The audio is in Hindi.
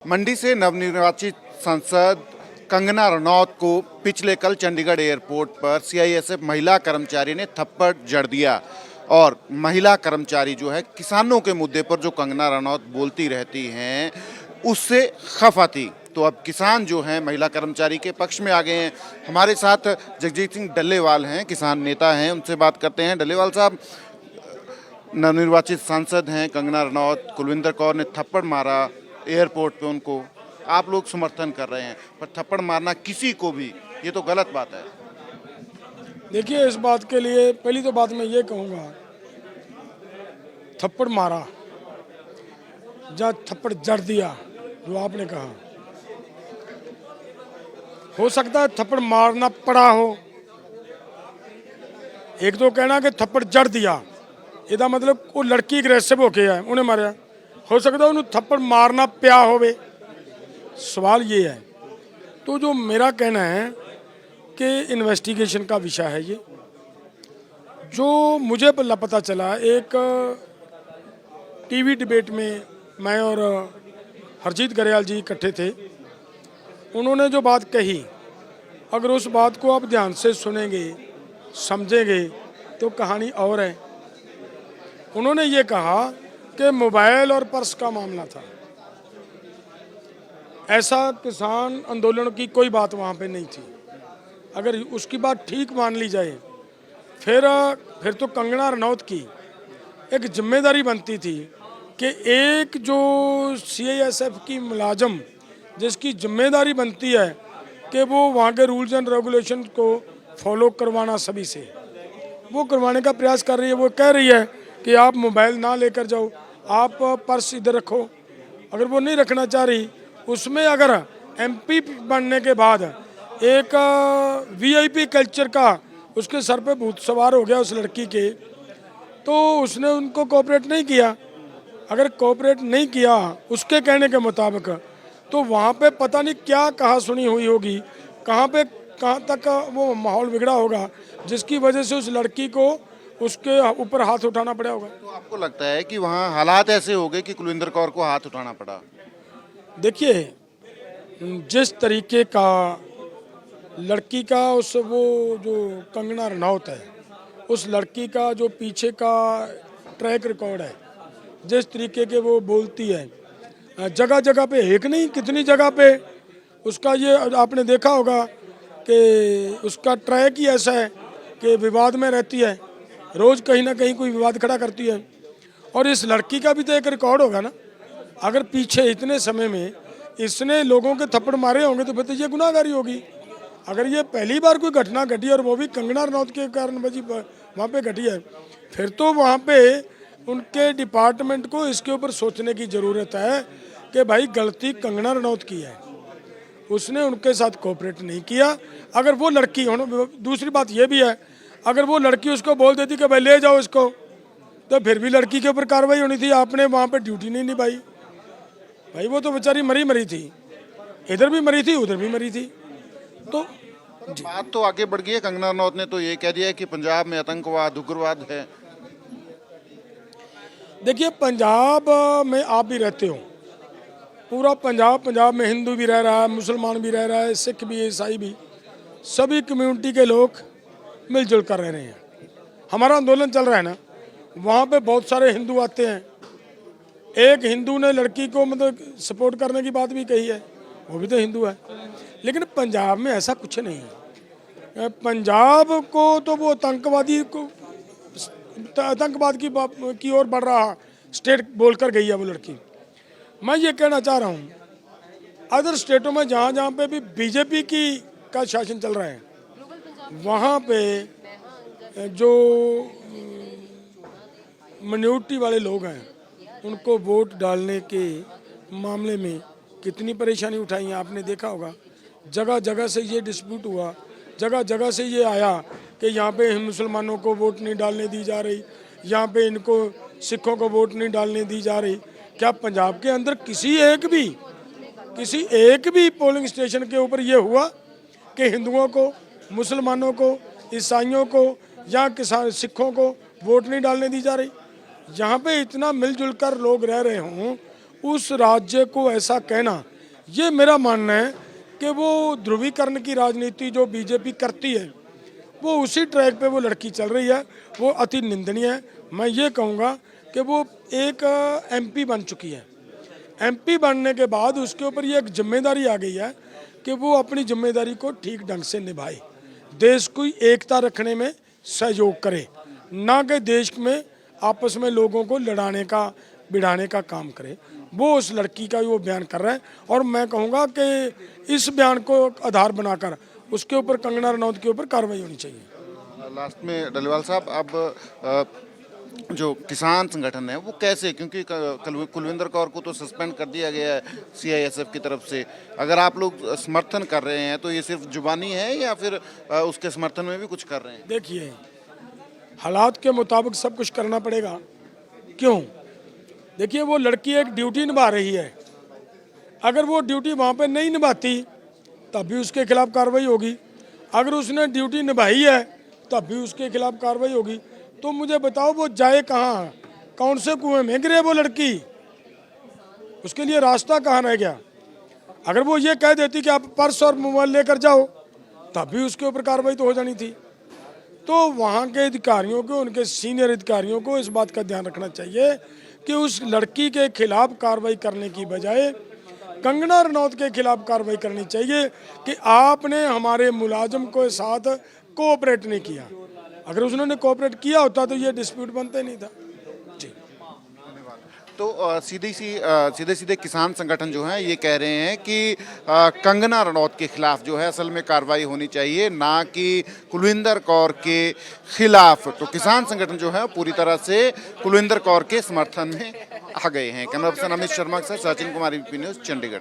मंडी से नवनिर्वाचित सांसद कंगना रनौत को पिछले कल चंडीगढ़ एयरपोर्ट पर सीआईएसएफ महिला कर्मचारी ने थप्पड़ जड़ दिया और महिला कर्मचारी जो है किसानों के मुद्दे पर जो कंगना रनौत बोलती रहती हैं उससे खफा थी। तो अब किसान जो हैं महिला कर्मचारी के पक्ष में आ गए हैं। हमारे साथ जगजीत सिंह डल्लेवाल हैं, किसान नेता हैं, उनसे बात करते हैं। डल्लेवाल साहब, नवनिर्वाचित सांसद हैं कंगना रनौत, कुलविंदर कौर ने थप्पड़ मारा एयरपोर्ट पे उनको, आप लोग समर्थन कर रहे हैं, पर थप्पड़ मारना किसी को भी ये तो गलत बात है। देखिए, इस बात के लिए पहली तो बात मैं ये कहूँगा, थप्पड़ मारा या थप्पड़ जड़ दिया जो आपने कहा, हो सकता है थप्पड़ मारना पड़ा हो। एक तो कहना कि थप्पड़ जड़ दिया, ਇਹਦਾ मतलब वो लड़की अग्रेसिव होके है उन्हें मारा, हो सकता है उन्हें थप्पड़ मारना पिया होवे। सवाल ये है, तो जो मेरा कहना है कि इन्वेस्टिगेशन का विषय है ये। जो मुझे पता चला, एक टीवी डिबेट में मैं और हरजीत गरेवाल जी इकट्ठे थे, उन्होंने जो बात कही, अगर उस बात को आप ध्यान से सुनेंगे समझेंगे तो कहानी और है। उन्होंने ये कहा कि मोबाइल और पर्स का मामला था, ऐसा किसान आंदोलन की कोई बात वहाँ पे नहीं थी। अगर उसकी बात ठीक मान ली जाए फिर तो कंगना रनौत की एक जिम्मेदारी बनती थी कि एक जो सीआईएसएफ की मुलाजम जिसकी जिम्मेदारी बनती है कि वो वहाँ के रूल्स एंड रेगुलेशन को फॉलो करवाना सभी से, वो करवाने का प्रयास कर रही है। वो कह रही है कि आप मोबाइल ना लेकर जाओ, आप पर्स इधर रखो। अगर वो नहीं रखना चाह रही, उसमें अगर एमपी बनने के बाद एक वीआईपी कल्चर का उसके सर पे भूत सवार हो गया उस लड़की के, तो उसने उनको कोऑपरेट नहीं किया। अगर कोऑपरेट नहीं किया उसके कहने के मुताबिक, तो वहाँ पे पता नहीं क्या कहा सुनी हुई होगी, कहाँ तक वो माहौल बिगड़ा होगा जिसकी वजह से उस लड़की को उसके ऊपर हाथ उठाना पड़ा होगा। तो आपको लगता है कि वहाँ हालात ऐसे हो गए कि कुलविंदर कौर को हाथ उठाना पड़ा? देखिए, जिस तरीके का लड़की का वो जो कंगना रनौत है, उस लड़की का जो पीछे का ट्रैक रिकॉर्ड है, जिस तरीके के वो बोलती है, जगह जगह पे, एक नहीं कितनी जगह पे उसका ये आपने देखा होगा कि उसका ट्रैक ही ऐसा है कि विवाद में रहती है, रोज़ कहीं ना कहीं कोई विवाद खड़ा करती है। और इस लड़की का भी तो एक रिकॉर्ड होगा ना, अगर पीछे इतने समय में इसने लोगों के थप्पड़ मारे होंगे तो फिर तो ये गुनाहगारी होगी। अगर ये पहली बार कोई घटना घटी और वो भी कंगना रनौत के कारण वहाँ पे घटी है, फिर तो वहाँ पे उनके डिपार्टमेंट को इसके ऊपर सोचने की ज़रूरत है कि भाई गलती कंगना रनौत की है, उसने उनके साथ कोऑपरेट नहीं किया। अगर वो लड़की, दूसरी बात ये भी है, अगर वो लड़की उसको बोल देती कि भाई ले जाओ इसको, तो फिर भी लड़की के ऊपर कार्रवाई होनी थी। आपने वहाँ पे ड्यूटी नहीं निभाई भाई, वो तो बेचारी मरी थी, इधर भी मरी थी उधर भी मरी थी। तो बात तो आगे बढ़ गई है। कंगना रनौत ने तो ये कह दिया है कि पंजाब में आतंकवाद उग्रवाद है। देखिए, पंजाब में आप भी रहते हो, पूरा पंजाब में हिंदू भी रह रहा है, मुसलमान भी रह रहा है, सिख भी, ईसाई भी, सभी कम्युनिटी के लोग मिलजुल कर रह रहे हैं। हमारा आंदोलन चल रहा है ना, वहाँ पे बहुत सारे हिंदू आते हैं। एक हिंदू ने लड़की को मतलब सपोर्ट करने की बात भी कही है, वो भी तो हिंदू है। लेकिन पंजाब में ऐसा कुछ नहीं है। पंजाब को तो वो आतंकवाद की ओर बढ़ रहा स्टेट बोलकर गई है वो लड़की। मैं ये कहना चाह रहा हूँ, अदर स्टेटों में जहाँ पे भी बीजेपी का शासन चल रहा है, वहाँ पे जो माइनॉरिटी वाले लोग हैं उनको वोट डालने के मामले में कितनी परेशानी उठाई है आपने देखा होगा। जगह जगह से ये डिस्प्यूट हुआ, जगह जगह से ये आया कि यहाँ पे मुसलमानों को वोट नहीं डालने दी जा रही, यहाँ पे इनको सिखों को वोट नहीं डालने दी जा रही। क्या पंजाब के अंदर किसी एक भी पोलिंग स्टेशन के ऊपर ये हुआ कि हिंदुओं को, मुसलमानों को, ईसाइयों को या किसान सिखों को वोट नहीं डालने दी जा रही? यहाँ पे इतना मिलजुल कर लोग रह रहे हों, उस राज्य को ऐसा कहना ये मेरा मानना है कि वो ध्रुवीकरण की राजनीति जो बीजेपी करती है वो उसी ट्रैक पे वो लड़की चल रही है, वो अति निंदनीय है। मैं ये कहूँगा कि वो एक एमपी बन चुकी है। एमपी बनने के बाद उसके ऊपर ये एक जिम्मेदारी आ गई है कि वो अपनी जिम्मेदारी को ठीक ढंग से निभाए, देश की एकता रखने में सहयोग करे, ना कि देश में आपस में लोगों को लड़ाने का बिड़ाने का काम करे। वो उस लड़की का वो बयान कर रहा है और मैं कहूँगा कि इस बयान को आधार बनाकर उसके ऊपर कंगना रनौत के ऊपर कार्रवाई होनी चाहिए। लास्ट में डलीवाल साहब, अब जो किसान संगठन है वो कैसे, क्योंकि कुलविंदर कौर को तो सस्पेंड कर दिया गया है सीआईएसएफ की तरफ से, अगर आप लोग समर्थन कर रहे हैं तो ये सिर्फ जुबानी है या फिर उसके समर्थन में भी कुछ कर रहे हैं? देखिए, हालात के मुताबिक सब कुछ करना पड़ेगा। क्यों? देखिए, वो लड़की एक ड्यूटी निभा रही है, अगर वो ड्यूटी वहाँ पे नहीं निभाती तब भी उसके खिलाफ कार्रवाई होगी, अगर उसने ड्यूटी निभाई है तब भी उसके खिलाफ कार्रवाई होगी। तो मुझे बताओ वो जाए कहाँ, कौन से कुएं में गिरे वो लड़की, उसके लिए रास्ता कहाँ रह गया? अगर वो ये कह देती कि आप पर्स और मोबाइल लेकर जाओ तब भी उसके ऊपर कार्रवाई तो हो जानी थी। तो वहाँ के अधिकारियों को, उनके सीनियर अधिकारियों को इस बात का ध्यान रखना चाहिए कि उस लड़की के खिलाफ कार्रवाई करने की बजाय कंगना रनौत के खिलाफ कार्रवाई करनी चाहिए कि आपने हमारे मुलाजिम के साथ कोऑपरेट नहीं किया। अगर उसने कोऑपरेट किया होता तो ये डिस्प्यूट बनते नहीं था। जी। तो सीधे सीधे किसान संगठन जो है ये कह रहे हैं कि कंगना रनौत के खिलाफ जो है असल में कार्रवाई होनी चाहिए, ना कि कुलविंदर कौर के खिलाफ। तो किसान संगठन जो है पूरी तरह से कुलविंदर कौर के समर्थन में आ गए हैं। कैमरा पर्सन अमित शर्मा के साथ सचिन कुमार, यूपी न्यूज़, चंडीगढ़।